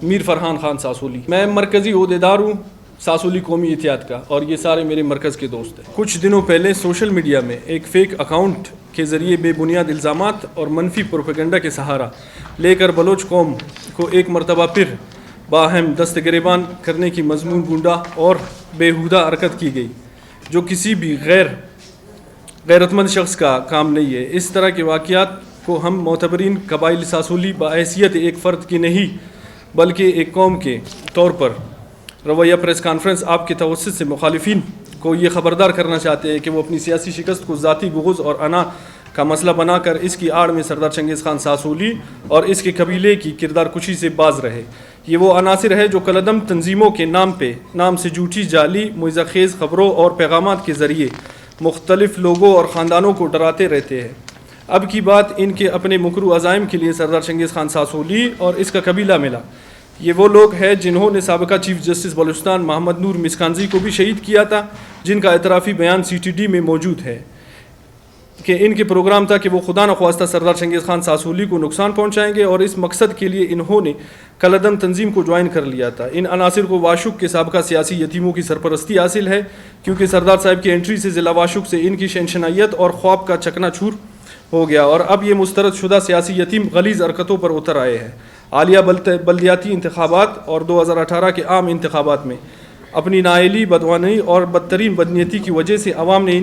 میر فرحان خان ساسولی. میں مرکزی عہدیدار ہوں ساسولی قومی اتحاد کا اور یہ سارے میرے مرکز کے دوست ہیں. کچھ دنوں پہلے سوشل میڈیا میں ایک فیک اکاؤنٹ کے ذریعے بے بنیاد الزامات اور منفی پروپیگنڈا کے سہارا لے کر بلوچ قوم کو ایک مرتبہ پھر باہم دست گریبان کرنے کی مضمون گونڈا اور بےہودہ حرکت کی گئی جو کسی بھی غیرت مند شخص کا کام نہیں ہے. اس طرح کے واقعات کو ہم معتبرین قبائل ساسولی بحیثیت ایک فرد کی نہیں بلکہ ایک قوم کے طور پر رویہ پریس کانفرنس آپ کے توسط سے مخالفین کو یہ خبردار کرنا چاہتے ہیں کہ وہ اپنی سیاسی شکست کو ذاتی بغض اور انا کا مسئلہ بنا کر اس کی آڑ میں سردار چنگیز خان ساسولی اور اس کے قبیلے کی کردار کشی سے باز رہے. یہ وہ عناصر ہے جو کالعدم تنظیموں کے نام سے جھوٹی جعلی مویزہ خیز خبروں اور پیغامات کے ذریعے مختلف لوگوں اور خاندانوں کو ڈراتے رہتے ہیں. اب کی بات ان کے اپنے مکروہ عزائم کے لیے سردار چنگیز خان ساسولی اور اس کا قبیلہ ملا. یہ وہ لوگ ہیں جنہوں نے سابقہ چیف جسٹس بلوچستان محمد نور مسکانزی کو بھی شہید کیا تھا، جن کا اعترافی بیان CTD میں موجود ہے کہ ان کے پروگرام تھا کہ وہ خدا نخواستہ سردار چنگیز خان ساسولی کو نقصان پہنچائیں گے اور اس مقصد کے لیے انہوں نے کالعدم تنظیم کو جوائن کر لیا تھا. ان عناصر کو واشق کے سابقہ سیاسی یتیموں کی سرپرستی حاصل ہے کیونکہ سردار صاحب کی انٹری سے ضلع واشق سے ان کی شنشنائیت اور خواب کا چکنا چور ہو گیا اور اب یہ مسترد شدہ سیاسی یتیم غلیظ حرکتوں پر اتر آئے ہیں. حالیہ بلدیاتی انتخابات اور 2018 کے عام انتخابات میں اپنی نااہلی، بدعنوانی اور بدترین بدنیتی کی وجہ سے عوام نے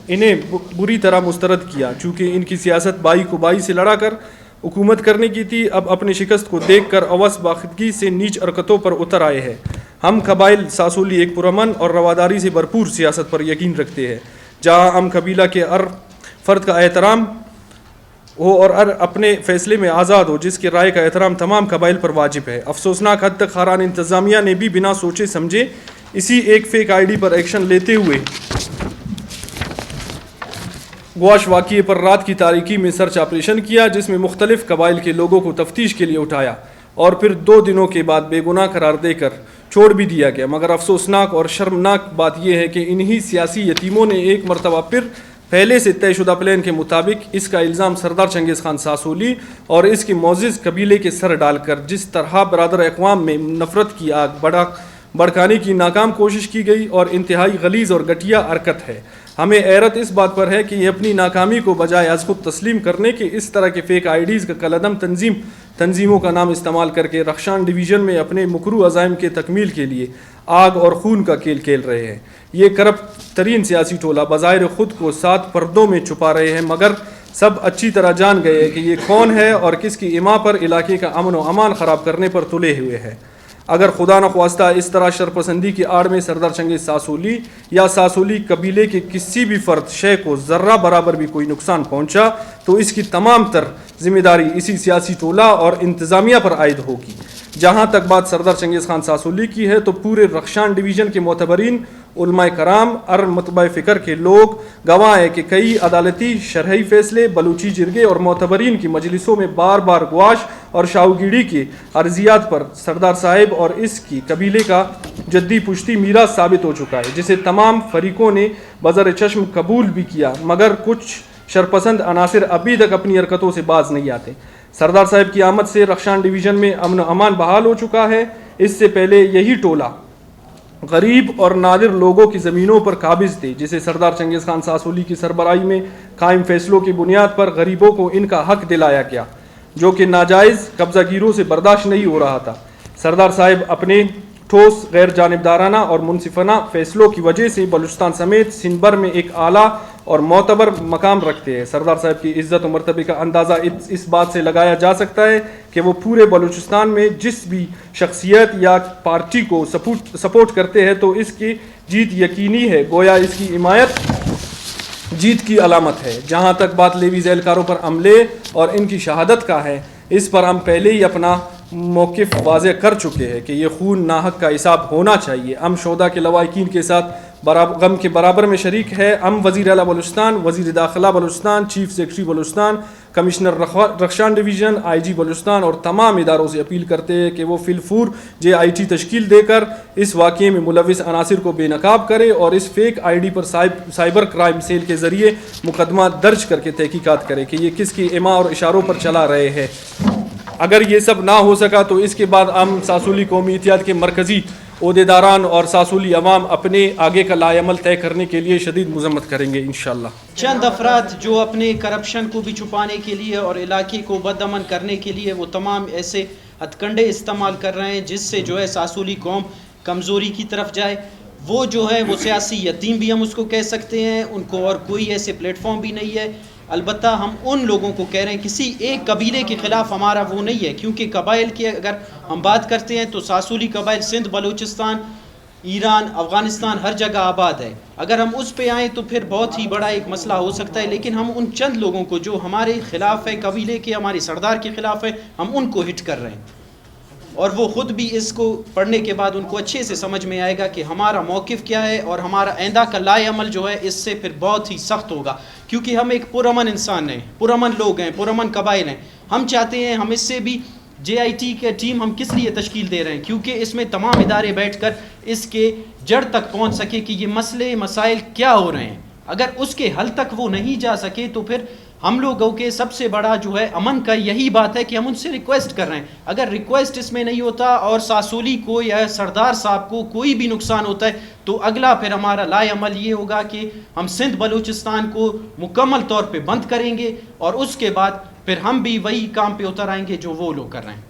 انہیں بری طرح مسترد کیا. چونکہ ان کی سیاست بائی کو بائی سے لڑا کر حکومت کرنے کی تھی، اب اپنی شکست کو دیکھ کر اوس باختگی سے نیچ حرکتوں پر اتر آئے ہیں. ہم قبائل ساسولی ایک پرامن اور رواداری سے بھرپور سیاست پر یقین رکھتے ہیں جہاں ہم قبیلہ کے ہر فرد کا احترام ہو اور اپنے فیصلے میں آزاد ہو، جس کے رائے کا احترام تمام قبائل پر واجب ہے. افسوسناک حد تک خاران انتظامیہ نے بھی بنا سوچے سمجھے اسی ایک فیک ID پر ایکشن لیتے ہوئے گواش واقعے پر رات کی تاریکی میں سرچ آپریشن کیا جس میں مختلف قبائل کے لوگوں کو تفتیش کے لیے اٹھایا اور پھر 2 دنوں کے بعد بے گناہ قرار دے کر چھوڑ بھی دیا گیا. مگر افسوسناک اور شرمناک بات یہ ہے کہ انہی سیاسی یتیموں نے ایک مرتبہ پھر پہلے سے طے شدہ پلان کے مطابق اس کا الزام سردار چنگیز خان ساسولی اور اس کے معزز قبیلے کے سر ڈال کر جس طرح برادر اقوام میں نفرت کی آگ بڑھانے کی ناکام کوشش کی گئی اور انتہائی غلیظ اور گھٹیا حرکت ہے. ہمیں حیرت اس بات پر ہے کہ یہ اپنی ناکامی کو بجائے از خود تسلیم کرنے کے اس طرح کے فیک IDs کا کالعدم تنظیموں کا نام استعمال کر کے رخشان ڈویژن میں اپنے مکروہ عزائم کے تکمیل کے لیے آگ اور خون کا کھیل کھیل رہے ہیں. یہ کرپٹ ترین سیاسی ٹولہ بظاہر خود کو 7 پردوں میں چھپا رہے ہیں مگر سب اچھی طرح جان گئے کہ یہ کون ہے اور کس کی اما پر علاقے کا امن و امان خراب کرنے پر تلے ہوئے ہیں. اگر خدا نخواستہ اس طرح شرپسندی کی آڑ میں سردار چنگیز ساسولی یا ساسولی قبیلے کے کسی بھی فرد شے کو ذرہ برابر بھی کوئی نقصان پہنچا تو اس کی تمام تر ذمہ داری اسی سیاسی ٹولہ اور انتظامیہ پر عائد ہوگی. جہاں تک بات سردار چنگیز خان ساسولی کی ہے تو پورے رخشان ڈویژن کے معتبرین، علماء کرام اور متبع فکر کے لوگ گواہ ہیں کہ کئی عدالتی شرعی فیصلے بلوچی جرگے اور معتبرین کی مجلسوں میں بار بار گواش اور شاوگیڑی کے عرضیات پر سردار صاحب اور اس کی قبیلے کا جدی پشتی میراث ثابت ہو چکا ہے جسے تمام فریقوں نے بظاہر چشم قبول بھی کیا مگر کچھ شرپسند عناصر ابھی تک اپنی حرکتوں سے باز نہیں آتے. سردار صاحب کی آمد سے رخشان ڈویژن میں امن و امان بحال ہو چکا ہے. اس سے پہلے یہی ٹولہ غریب اور نادر لوگوں کی زمینوں پر قابض تھے جسے سردار چنگیز خان ساسولی کی سربراہی میں قائم فیصلوں کی بنیاد پر غریبوں کو ان کا حق دلایا گیا جو کہ ناجائز قبضہ گیروں سے برداشت نہیں ہو رہا تھا. سردار صاحب اپنے ٹھوس غیر جانبدارانہ اور منصفانہ فیصلوں کی وجہ سے بلوچستان سمیت سندھ بھر میں ایک اعلیٰ اور معتبر مقام رکھتے ہیں. سردار صاحب کی عزت و مرتبے کا اندازہ اس بات سے لگایا جا سکتا ہے کہ وہ پورے بلوچستان میں جس بھی شخصیت یا پارٹی کو سپورٹ کرتے ہیں تو اس کی جیت یقینی ہے، گویا اس کی حمایت جیت کی علامت ہے. جہاں تک بات لیوی اہلکاروں پر عملے اور ان کی شہادت کا ہے، اس پر ہم پہلے ہی اپنا موقف واضح کر چکے ہیں کہ یہ خون ناحق کا حساب ہونا چاہیے. ہم شہداء کے لواحقین کے ساتھ غم کے برابر میں شریک ہے. ہم وزیر اعلیٰ بلوچستان، وزیر داخلہ Balochistan, chief secretary Balochistan, commissioner Rakhshan division, IG Balochistan اور تمام اداروں سے اپیل کرتے ہیں کہ وہ فی الفور JIT تشکیل دے کر اس واقعے میں ملوث عناصر کو بے نقاب کرے اور اس فیک ID پر سائبر کرائم سیل کے ذریعے مقدمہ درج کر کے تحقیقات کرے کہ یہ کس کی اما اور اشاروں پر چلا رہے ہیں. اگر یہ سب نہ ہو سکا تو اس کے بعد ہم ساسولی قومی اتحاد کے مرکزی عہدیداران اور ساسولی عوام اپنے آگے کا لائے عمل طے کرنے کے لیے شدید مذمت کریں گے انشاءاللہ. چند افراد جو اپنے کرپشن کو بھی چھپانے کے لیے اور علاقے کو بدامن کرنے کے لیے وہ تمام ایسے ہتھ کنڈے استعمال کر رہے ہیں جس سے جو ہے ساسولی قوم کمزوری کی طرف جائے. وہ جو ہے وہ سیاسی یتیم بھی ہم اس کو کہہ سکتے ہیں, ان کو اور کوئی ایسے پلیٹ فارم بھی نہیں ہے. البتہ ہم ان لوگوں کو کہہ رہے ہیں, کسی ایک قبیلے کے خلاف ہمارا وہ نہیں ہے, کیونکہ قبائل کی اگر ہم بات کرتے ہیں تو ساسولی قبائل سندھ, بلوچستان, ایران, افغانستان ہر جگہ آباد ہے. اگر ہم اس پہ آئیں تو پھر بہت ہی بڑا ایک مسئلہ ہو سکتا ہے, لیکن ہم ان چند لوگوں کو جو ہمارے خلاف ہے, قبیلے کے ہمارے سردار کے خلاف ہے, ہم ان کو ہٹ کر رہے ہیں. اور وہ خود بھی اس کو پڑھنے کے بعد ان کو اچھے سے سمجھ میں آئے گا کہ ہمارا موقف کیا ہے, اور ہمارا آئندہ کا لائے عمل جو ہے اس سے پھر بہت ہی سخت ہوگا, کیونکہ ہم ایک پرامن انسان ہیں, پرامن لوگ ہیں, پرامن قبائل ہیں. ہم چاہتے ہیں ہم اس سے بھی JIT کے ٹیم ہم کس لیے تشکیل دے رہے ہیں, کیونکہ اس میں تمام ادارے بیٹھ کر اس کے جڑ تک پہنچ سکے کہ یہ مسئلے مسائل کیا ہو رہے ہیں. اگر اس کے حل تک وہ نہیں جا سکے تو پھر ہم لوگوں کے سب سے بڑا جو ہے امن کا یہی بات ہے کہ ہم ان سے ریکویسٹ کر رہے ہیں. اگر ریکویسٹ اس میں نہیں ہوتا اور ساسولی کو یا سردار صاحب کو کوئی بھی نقصان ہوتا ہے تو اگلا پھر ہمارا لائے عمل یہ ہوگا کہ ہم سندھ بلوچستان کو مکمل طور پہ بند کریں گے, اور اس کے بعد پھر ہم بھی وہی کام پہ اتر آئیں گے جو وہ لوگ کر رہے ہیں.